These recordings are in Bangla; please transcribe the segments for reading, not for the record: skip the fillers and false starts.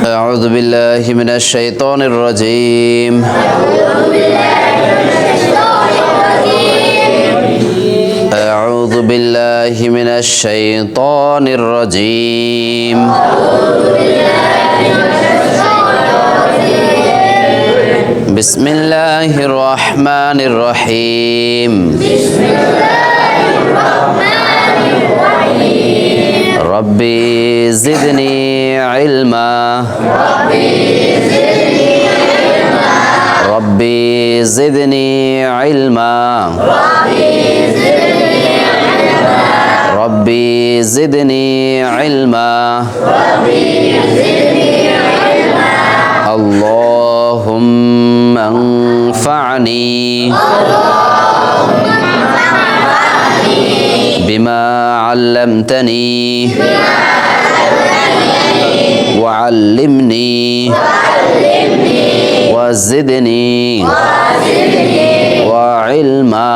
أعوذ بالله من الشيطان الرجيم أعوذ بالله من الشيطان الرجيم بسم الله الرحمن الرحيم ربي زدني علما ربي زدني علما ربي زدني علما اللهم انفعني بما علمتني وعلمني وزدني وعلما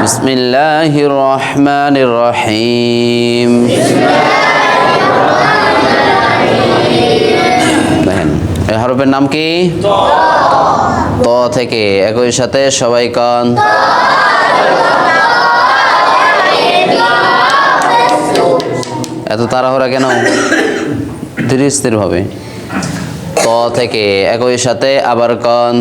بسم الله الرحمن الرحيم এই হরফের নাম কি? ত থেকে একই সাথে সবাই কান এত তাড়াহুড়া কেন? ধীরে স্থির ভাবে ত থেকে একই সাথে আবার কান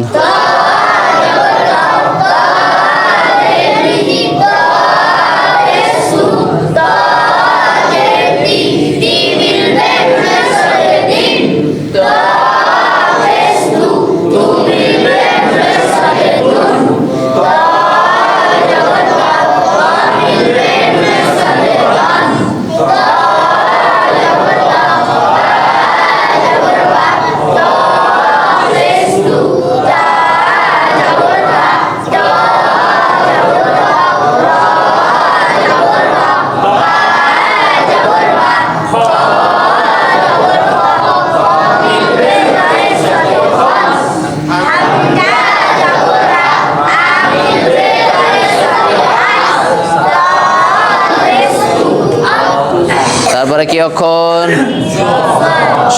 তারপরে কি অক্ষর?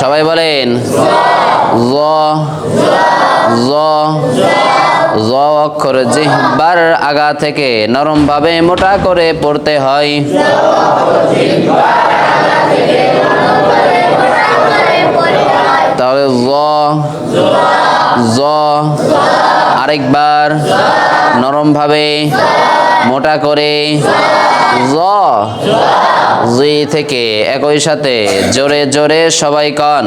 সবাই বলেন জ জ জ অক্ষর জিহ্বার আগা থেকে নরম ভাবে মোটা করে পড়তে হয়। তাহলে জ জ আরেকবার নরম ভাবে মোটা করে জ জি থেকে একই সাথে জোরে জোরে সবাই কান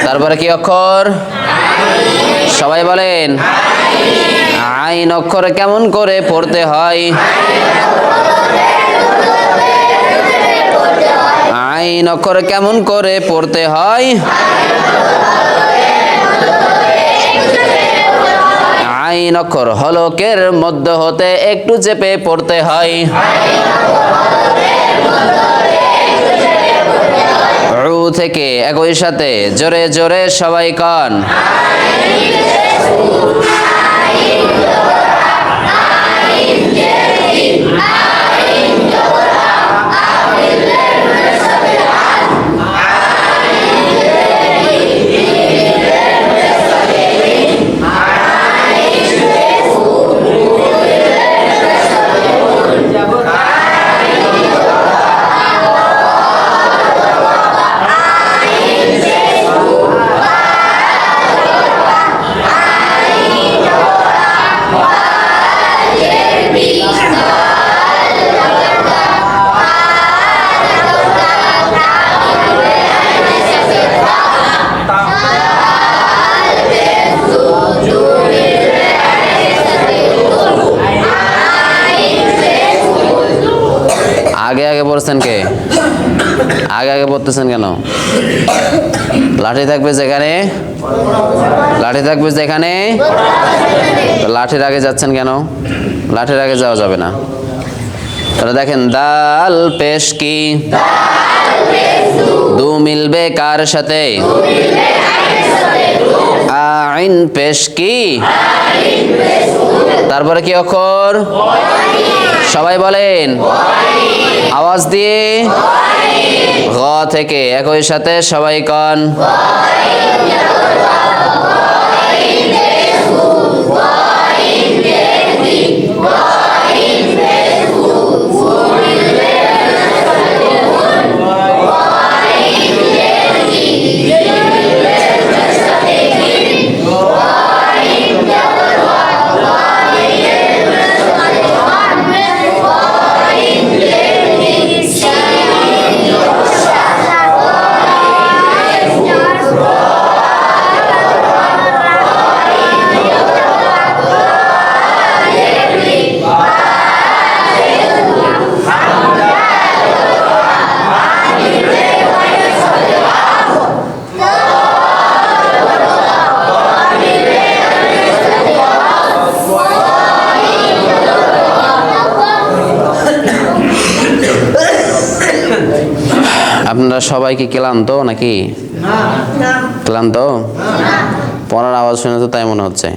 তারপরে কি অক্ষর? সবাই বলেন আইন অক্ষর কেমন করে পড়তে হয়? আইন অক্ষর কেমন করে পড়তে হয়? আইন অক্ষর হলকের মধ্য হতে একটু চেপে পড়তে হয়। রু থেকে একই সাথে জোরে জোরে সবাই কান আগে আগে পড়ছেন কে? আগে আগে পড়তেছেন কেন? লাঠি থাকবে যেখানে, লাঠি থাকবে যেখানে, লাঠির আগে যাচ্ছেন কেন? লাঠির আগে যাওয়া যাবে না। তাহলে দেখেন, দাল পেশ কি, দু মিলবে কার সাথে, আইন পেশ কি, তারপরে কি অক্ষর? সবাই বলেন আওয়াজ দিয়ে, গ থেকে একই সাথে সবাই কন, আপনারা সবাই কি ক্লান্ত নাকি? ক্লান্ত? পড়ার আওয়াজ শুনে তো তাই মনে হচ্ছে।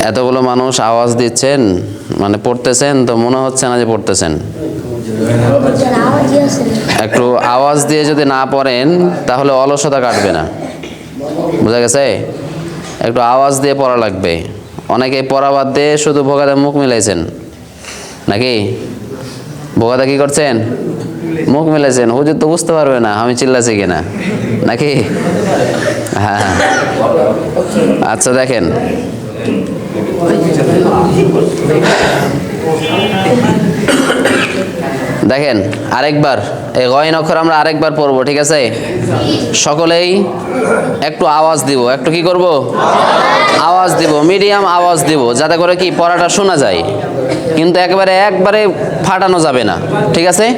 এতগুলো মানুষ আওয়াজ দিচ্ছেন, মানে পড়তেছেন, তো মনে হচ্ছে না যে পড়তেছেন। একটু আওয়াজ দিয়ে যদি না পড়েন তাহলে অলসতা কাটবে না, বুঝা গেছে? একটু আওয়াজ দিয়ে পড়া লাগবে। অনেকে পড়া বাদ দিয়ে শুধু ভোগাতে মুখ মিলাইছেন নাকি? ভোগাতে কি করছেন? মুখ মিলাইছেন। হুজুর তো বুঝতে পারবে না আমি চিল্লাছি কিনা, নাকি? হ্যাঁ, আচ্ছা দেখেন, দেখেন আরেকবার এই গইন অক্ষর আমরা আরেকবার পড়বো, ঠিক আছে? সকলেই একটু আওয়াজ দিব। একটু কি করব? আওয়াজ দিব, মিডিয়াম আওয়াজ দিব, যাতে করে কি পড়াটা শোনা যায়, কিন্তু একবারে ফাটানো যাবে না, ঠিক আছে?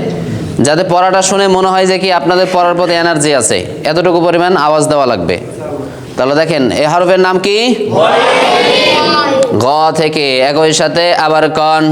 যাতে পড়াটা শুনে মনে হয় যে কি আপনাদের পড়ার প্রতি এনার্জি আছে, এতটুকু পরিমাণ আওয়াজ দেওয়া লাগবে। তাহলে দেখেন, এই হরফের নাম কি? গ থেকে একই সাথে আবার কন,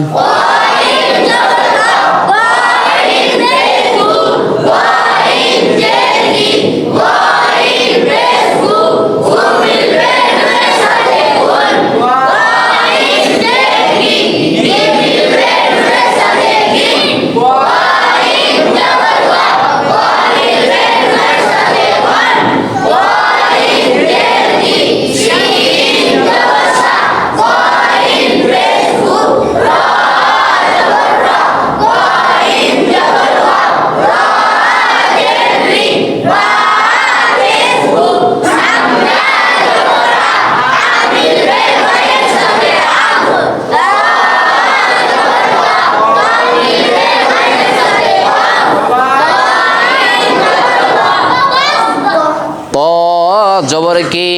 জবর কি,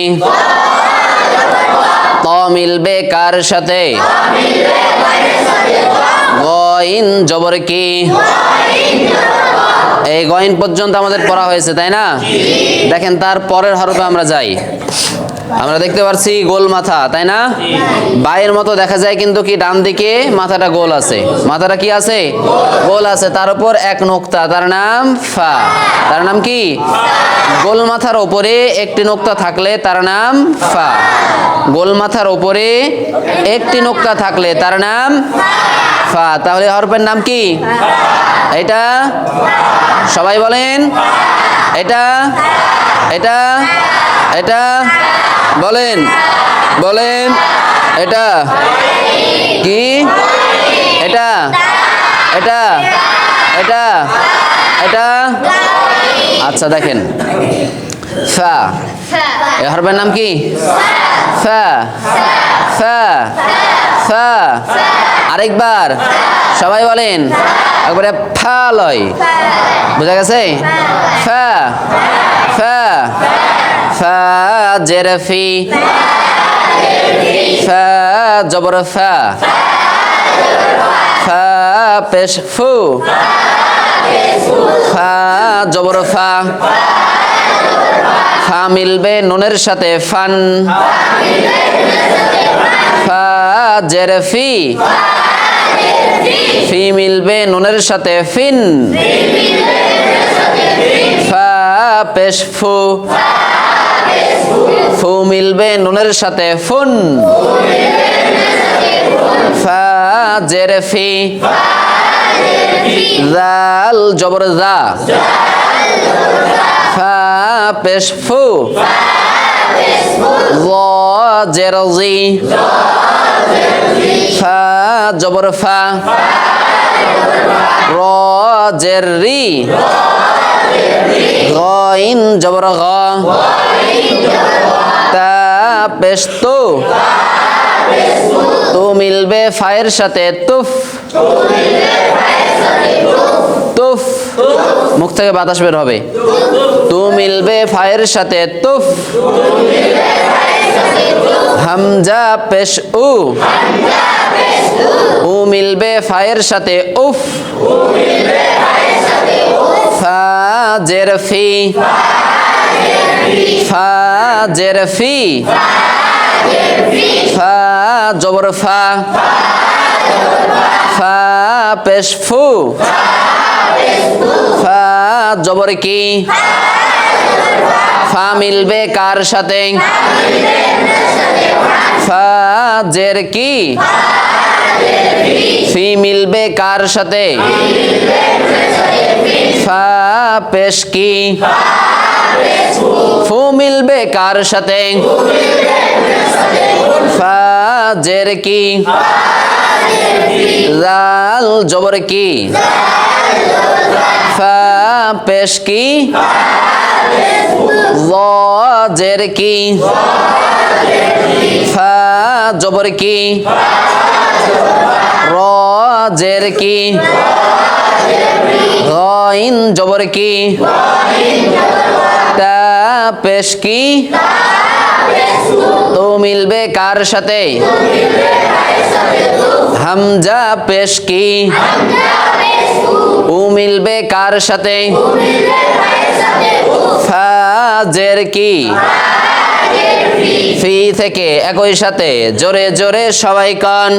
ত মিলবে কার সাথে, গইন জবর কি, এই গইন পর্যন্ত আমাদের পড়া হয়েছে, তাই না? দেখেন তার পরের হরফে আমরা যাই। আমরা দেখতে পাচ্ছি গোল মাথা, তাই না? বাইয়ের মতো দেখা যায়, কিন্তু কি ডান দিকে মাথাটা গোল আছে। মাথাটা কি আছে? গোল আছে। তার উপর এক নোক্তা, তার নাম ফা। তার নাম কি? গোল মাথার উপরে একটি নোক্তা থাকলে তার নাম ফা। গোল মাথার উপরে একটি নোক্তা থাকলে তার নাম ফা। তাহলে হরফের নাম কি? এটা সবাই বলেন, এটা এটা এটা বলেন, বলেন এটা কি? এটা এটা এটা এটা আচ্ছা দেখেন, ফা, এই হরফের নাম কি? ফা ফা ফা। আরেকবার সবাই বলেন, একবারে ফা লয়, বুঝা গেছে? ফা ফা ফা জের ফি, ফা জবর ফা, ফা পেশ ফু ফা জবর ফা ফা মিলবে নুনের সাথে ফান ফা জের ফি ফি মিলবে নুনের সাথে ফিন ফা পেশ ফু ফু মিলবে নুনের সাথে ফুন ফা জের ফি জাল জবর জা ফা পেশ ফু জ জের জি ফা জবর ফা র জের রি গাইন জবর গা তা পেশ তু তু মিলবে ফায়ের সাথে তুফ তুফ মুখ থেকে বাতাস বের হবে তু মিলবে ফায়ের সাথে তুফ হামজা পেশ উ উ মিলবে ফায়ের সাথে উফ ফা জের ফি ফা জের ফি ফা জবর ফা ফা পেশ ফু ফা জবর কি ফা মিলবে কার সাথে ফা জের কি ফি মিলবে কার সাথে ফা পেশ কি ফু মিলবে কার সাথে ফা জের কি জাল জবর কি ফা পেশ কি জ জের কি ফা জবর কি র জের কি গাইন জবর কি তা পেশ কি তো মিলবে কার সাথে হামজা পেশ কি উ মিলবে কার সাথে ফা জের কি ফি থেকে একই সাথে জোরে জোরে সবাই কান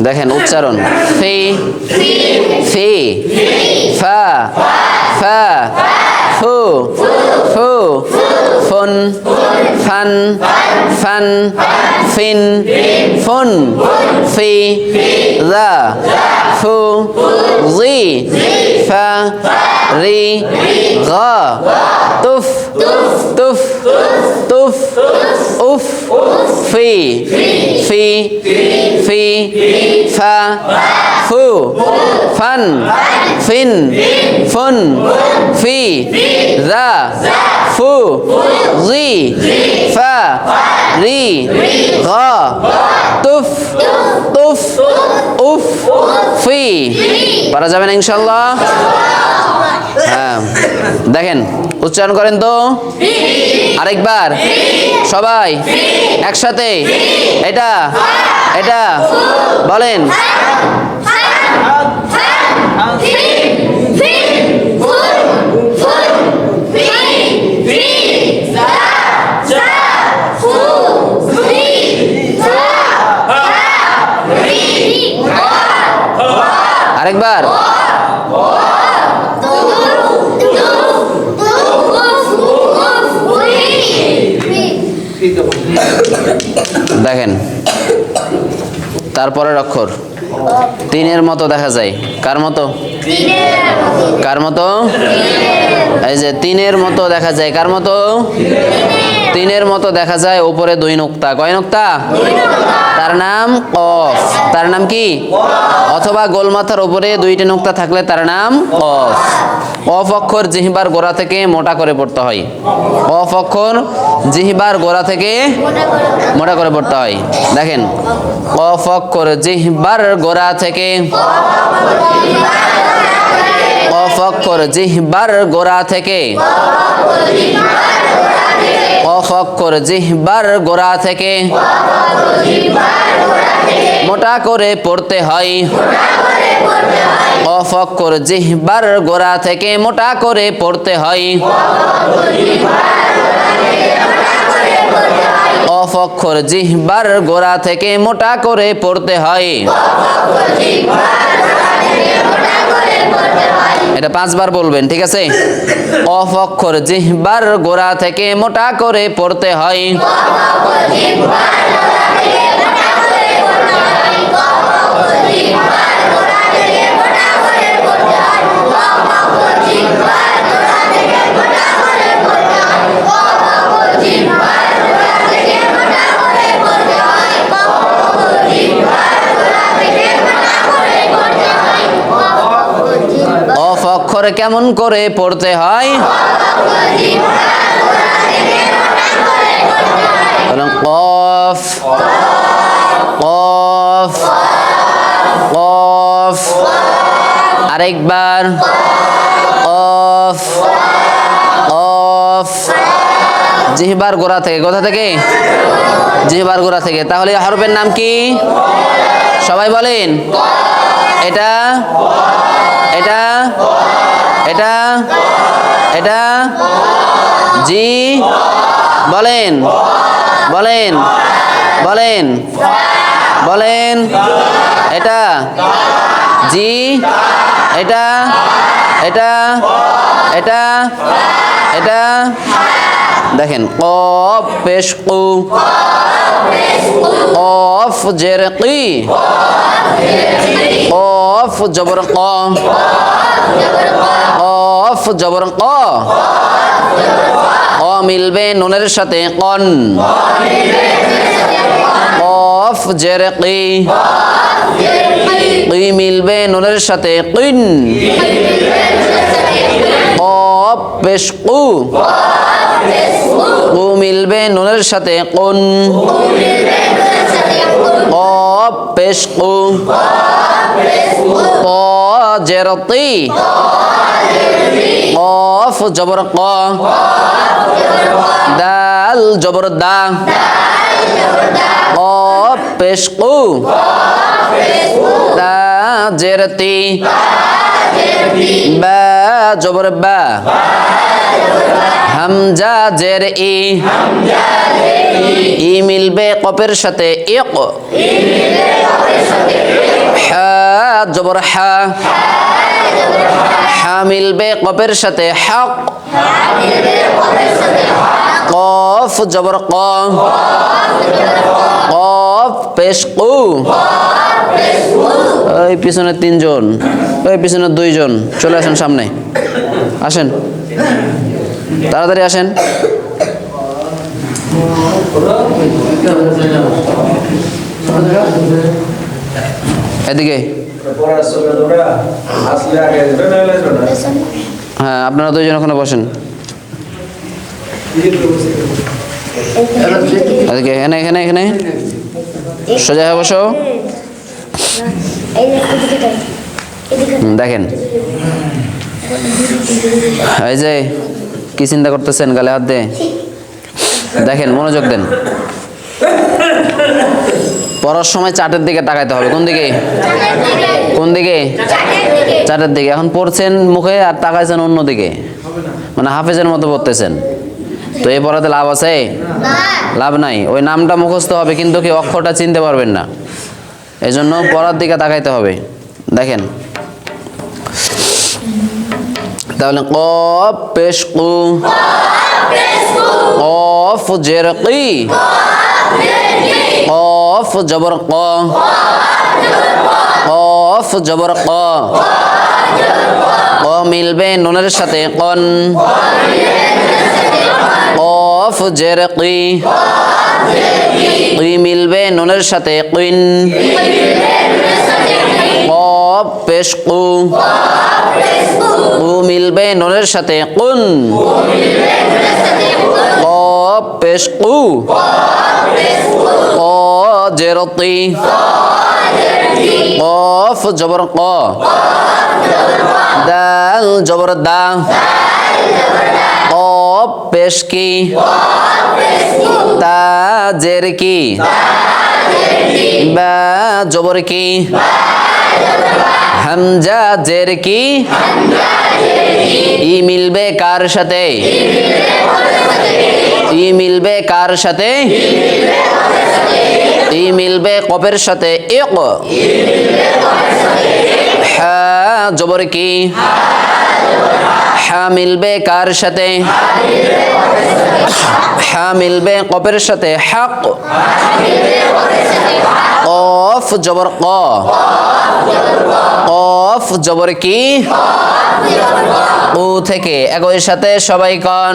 দেখেন উচ্চারণ ফি ফি ফা ফা ফু ফু ফুন ফান ফান ফিন ফুন ফি যা ফু জি ফা রি গা তুফ তুফ তুফ উফ ফি ফি ফি ফা ফু ফান ফিন ফুন ফি যা ফু জি ফা রি গা তুফ তুফ উফ ফি পারা যাবে না ইনশাআল্লাহ হ্যাঁ দেখেন উচ্চারণ করেন তো আরেকবার সবাই একসাথে এটা এটা বলেন আরেকবার দেখেন তারপরের অক্ষর তিনের মতো দেখা যায়। কার মতো? কার মতো? এই যে তিনের মতো দেখা যায়। কার মতো? তিনের মতো দেখা যায়। উপরে দুই নুক্তা। কয় নুক্তা? তার নাম কফ। তার নাম কি? অথবা গোল মাথার উপরে দুইটি নুক্তা থাকলে তার নাম কফ। কফ অক্ষর জিহ্বার গোড়া থেকে মোটা করে পড়তে হয়। কফ অক্ষর জিহ্বার গোড়া থেকে মোটা করে পড়তে হয়। দেখেন, কফ অক্ষর জিহ্বার গোড়া থেকে, কফ অক্ষর জিহ্বার গোড়া থেকে, কফ অক্ষর জিহ্বার গোড়া থেকে মোটা করে পড়তে হয়। কফ অক্ষর জিহ্বার গোড়া থেকে মোটা করে পড়তে হয়। কফ অক্ষর জিহ্বার গোড়া থেকে মোটা করে পড়তে হয়। এটা 5 বার বলবেন, ঠিক আছে? কফ অক্ষর জিহ্বার গোড়া থেকে মোটা করে পড়তে হয়। কফ অক্ষর কেমন করে পড়তে হয়? কফ, কফ, কফ। আরেকবার কফ, কফ। জিহ্বার গোড়া থেকে। কোথা থেকে? জিহ্বার গোড়া থেকে। তাহলে এই হরফের নাম কি? সবাই বলেন। এটা, এটা, এটা, এটা, জি বলেন, বলেন, বলেন, বলেন। এটা জি, এটা, এটা, এটা, এটা। দেখেন, কফ পেশ কু, কফ জের কি, কফ জবর ক, কফ জবর ক। ক মিলবে নুনের সাথে কন। কফ জের কি, কি মিলবে নুনের সাথে কিন। কফ পেশ কু, কু মিলবে নুনের সাথে কুন। কফ পেশ কু, ক জের কি, কফ জবর ক, দাল জবর দা, কফ পেশ কু, তা জের তি, বা জবর বা, হামজা জের ই, ই মিলবে কফের সাথে ইক। হা জবর হা, হা মিলবে কফের সাথে হক। কফ জবর ক, কফ পেশ কু। ওই পিছনে 3 জন, ওই পিছনে 2 জন, চলে আসেন সামনে, আসেন তাড়াতাড়ি আসেন। এদিকে। হ্যাঁ, আপনারা 2 জন ওখানে বসেন। এদিকে, এখানে, এখানে, এখানে সোজা হয়ে বসো। দেখেন, এই যে কি চিন্তা করতেছেন, গালে হাত দিয়ে দেখেন, মনোযোগ দেন। পড়ার সময় চার্টের দিকে তাকাইতে হবে। কোন দিকে? কোন দিকে? চার্টের দিকে। এখন পড়ছেন মুখে আর তাকাইছেন অন্যদিকে, মানে হাফেজের মতো পড়তেছেন। তো এই পড়াতে লাভ আছে? লাভ নাই। ওই নামটা মুখস্থ হবে কিন্তু কি অক্ষরটা চিনতে পারবেন না। এই জন্য পড়ার দিকে তাকাইতে হবে। দেখেন তাহলে, কফ পেশ কু, কফ জের কি, কফ জবর ক কফ জবর ক ক মিলবে নুনের সাথে কন কফ জের কি কি মিলবে নুনের সাথে কিন কফ পেশ কু কু মিলবে নুনের সাথে কুন কফ পেশ কু ক জেরতি কফ জবর ক দাল জবর দা কফ পেশ কি তা জের কি বা জবর কি হামজা জের কি ই মিলবে কার সাথে ই মিলবে কার সাথে ই মিলবে কফের সাথে ইক হা জবর কি হা মিলবে কার সাথে হা মিলবে কফের সাথে হক কফ জবর ক কফ জবর কি উ থেকে একই সাথে সবাই কন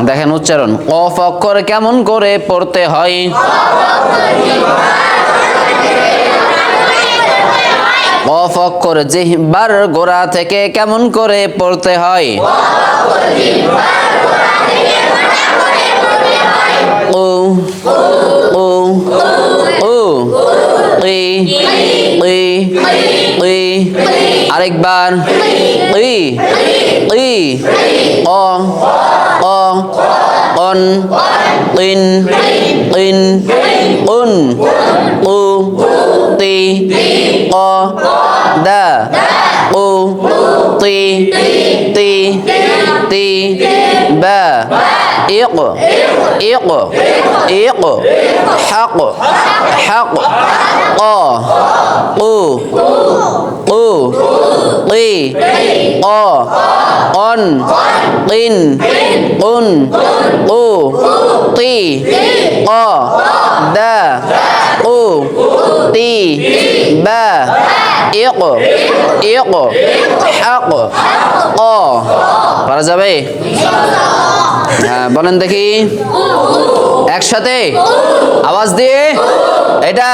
দেখেন উচ্চারণ কফ অক্ষর কেমন করে পড়তে হয় কফ অক্ষর জিহ্বার গোড়া থেকে কেমন করে পড়তে হয় ও ও ও ই ই ই আরেকবার ই ই অ অ অন তিন তিন উন উ তি অ দা উ তি তি তি বা ইক ইক ইক হক হক ক উ উ ই অ অন তিন উন উ তি অ দা উ তি বা ইক ইক হক ক পারা যাবে হ্যাঁ বলেন দেখি একসাথে আওয়াজ দিয়ে এটা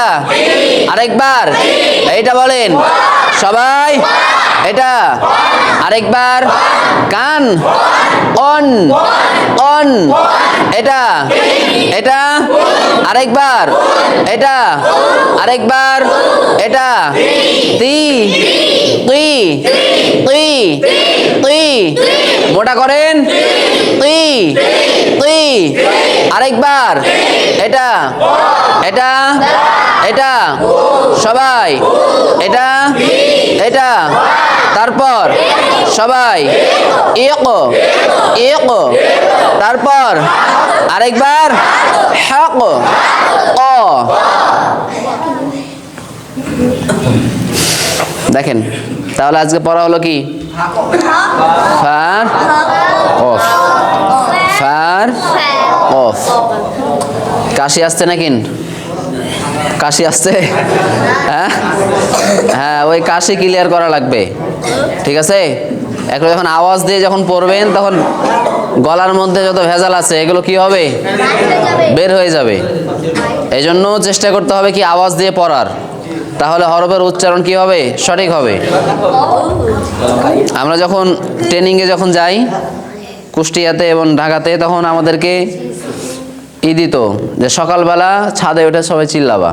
আরেকবার এইটা বলেন সবাই এটা আরেকবার কান অন অন এটা এটা আরেকবার এটা আরেকবার এটা তি তুই তুই তুই মোটা করেন তুই তুই আরেকবার এটা এটা এটা সবাই এটা এটা তারপর সবাই ইক ইক তারপর আরেকবার হক ক দেখেন তাহলে আজকে পড়া হলো কি ফার অফ ফার অফ কাশি আসছে নাকি কাশি আসছে হ্যাঁ হ্যাঁ ওই কাশি ক্লিয়ার করা লাগবে ঠিক আছে এখন যখন আওয়াজ দিয়ে যখন পড়বেন তখন গলার মধ্যে যত ভেজাল আছে এগুলো কি হবে বের হয়ে যাবে এই জন্য চেষ্টা করতে হবে কি আওয়াজ দিয়ে পড়ার তাহলে হরফের উচ্চারণ কি হবে সঠিক হবে আমরা যখন ট্রেনিংয়ে যখন যাই কুষ্টিয়াতে এবং ঢাকাতে তখন আমাদেরকে ঈদই তো, যে সকালবেলা ছাদে উঠে সবাই চিল্লাবা,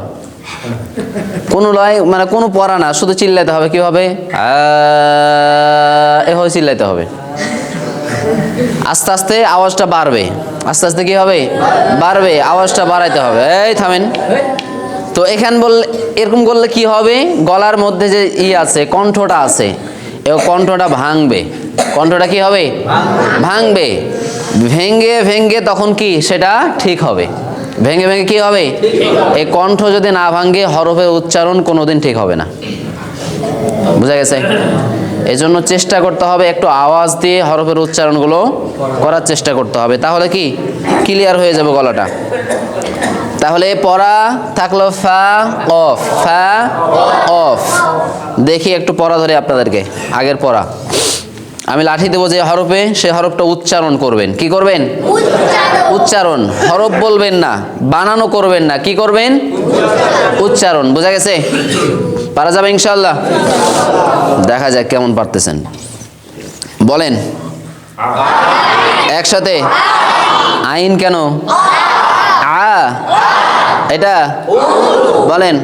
কোনো লয় মানে কোনো পড়া না, শুধু চিল্লাইতে হবে। কি হবে? এভাবে চিল্লাইতে হবে। আস্তে আস্তে আওয়াজটা বাড়বে, আস্তে আস্তে কি হবে? বাড়বে, আওয়াজটা বাড়াইতে হবে। এই থামেন। তো এখান বললে এরকম করলে কি হবে? গলার মধ্যে যে আছে, কণ্ঠটা আছে, এই কণ্ঠটা ভাঙবে। কণ্ঠটা কি হবে? ভাঙবে। ভেঙ্গে ভেঙ্গে তখন কি সেটা ঠিক হবে। ভেঙ্গে ভেঙ্গে কি হবে? এই কণ্ঠ যদি না ভাঙে, হরফের উচ্চারণ কোনোদিন ঠিক হবে না। বুঝা গেছে? এই জন্য চেষ্টা করতে হবে একটু আওয়াজ দিয়ে হরফের উচ্চারণগুলো করার চেষ্টা করতে হবে, তাহলে কি ক্লিয়ার হয়ে যাবে গলাটা। তাহলে পড়া থাকলো ফা অফ, ফা অফ। দেখি একটু পড়া ধরে আপনাদেরকে, আগের পড়া। আমি লাঠি দেবো যে হরফে, সে হরফটা উচ্চারণ করবেন। কি করবেন? উচ্চারণ। হরফ বলবেন না, বানানো করবেন না, কি করবেন? উচ্চারণ। বোঝা গেছে? পারা যাবে ইনশাআল্লাহ? দেখা যাক কেমন পারতেছেন। বলেন একসাথে। আইন কেন? আ, এটা বলেন।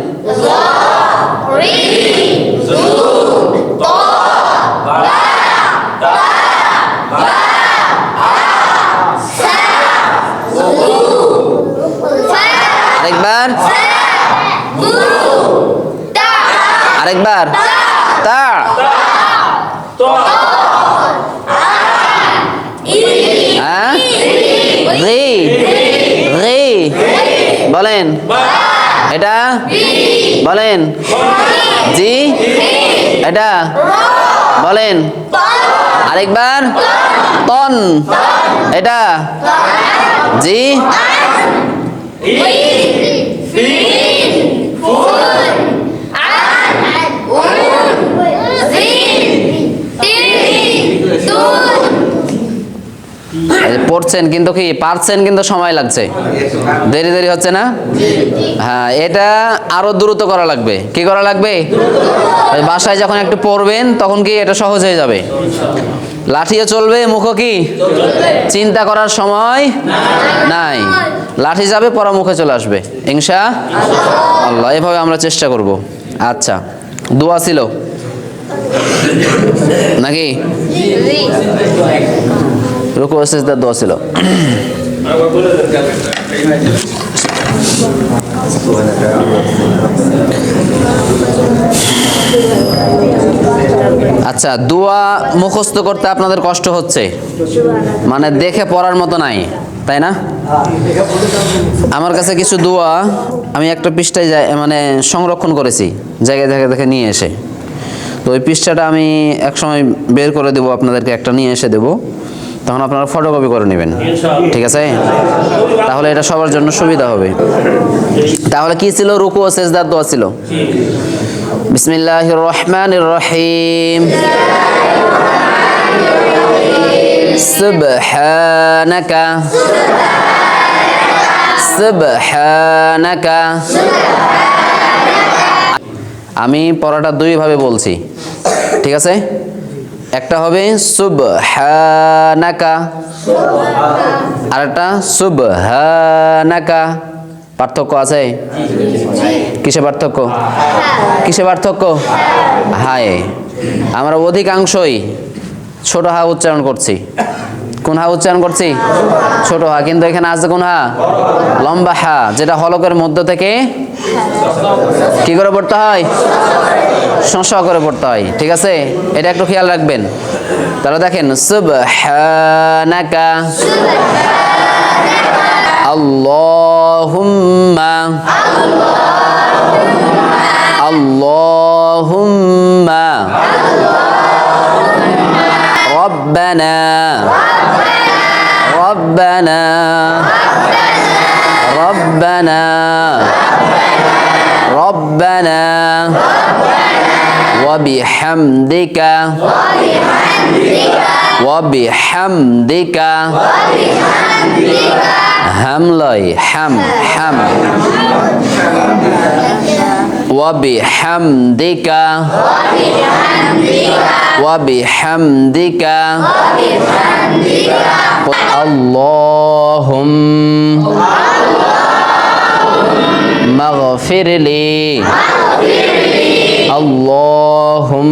আরেকবার, আরেকবার। তা, রি, রি বলেন। এটা বলেন। জি, এটা বলেন। আরেকবার। তন, এটা। জি, পড়ছেন কিন্তু কি পারছেন, কিন্তু সময় লাগছে, দেরি দেরি হচ্ছে না? হ্যাঁ, এটা আরো দ্রুত করা লাগবে। কি করা লাগবে? বাসায় যখন একটু পড়বেন তখন কি এটা সহজ হয়ে যাবে। লাঠিও চলবে, মুখও কি চিন্তা করার সময় নাই। লাঠি যাবে, পড়া মুখে চলে আসবে ইনশাআল্লাহ। এভাবে আমরা চেষ্টা করব। আচ্ছা, দোয়া ছিল নাকি? রুকু সিজদার দোয়া ছিল। আচ্ছা, দোয়া মুখস্থ করতে আপনাদের কষ্ট হচ্ছে, মানে দেখে পড়ার মতো নাই, তাই না? আমার কাছে কিছু দোয়া আমি একটা পৃষ্ঠায় মানে সংরক্ষণ করেছি, জায়গায় জায়গায় দেখে নিয়ে এসে। তো ওই পৃষ্ঠাটা আমি এক সময় বের করে দেবো আপনাদেরকে, একটা নিয়ে এসে দেবো, তখন আপনারা ফটোকপি করে নেবেন। ঠিক আছে? তাহলে এটা সবার জন্য সুবিধা হবে। তাহলে কি ছিল? রুকু ও সিজদার দোয়া ছিল। বিসমিল্লাহির রহমানির রহিম। সুবহানাকা, সুবহানাকা। আমি পড়াটা দুই ভাবে বলছি, ঠিক আছে? একটা হবে সুবহানাকা, আর একটা সুবহানাকা। পার্থক্য আছে? কিসে পার্থক্য? কিসে পার্থক্য? হায়। আমরা অধিকাংশই ছোট হা উচ্চারণ করছি। কোন হা উচ্চারণ করছি? ছোট হা। কিন্তু এখানে আছে কোন হা? লম্বা হা, যেটা হলকের মধ্য থেকে কি করে পড়তে হয়? স করে পড়তে হয়। ঠিক আছে? এটা একটু খেয়াল রাখবেন। তাহলে দেখেন, সুবহানাকা, আল্লাহুম্মা, আল্লাহুম্মা, রব্বানা, রব্বানা, রব্বানা, রব্বানা, ওয়াবিহামদিকা, ওয়াবিহামদিকা। হাম লয়, হাম, হাম। وبحمدك وبحمدك اللهم اغفر لي اللهم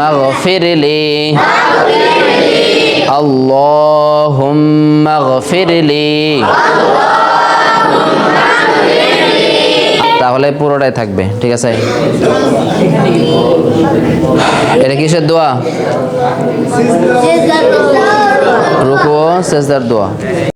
اغفر لي اللهم اغفر لي তাহলে পুরোটাই থাকবে ঠিক আছে এটা কিসের দোয়া রুকু ও সিজদার দোয়া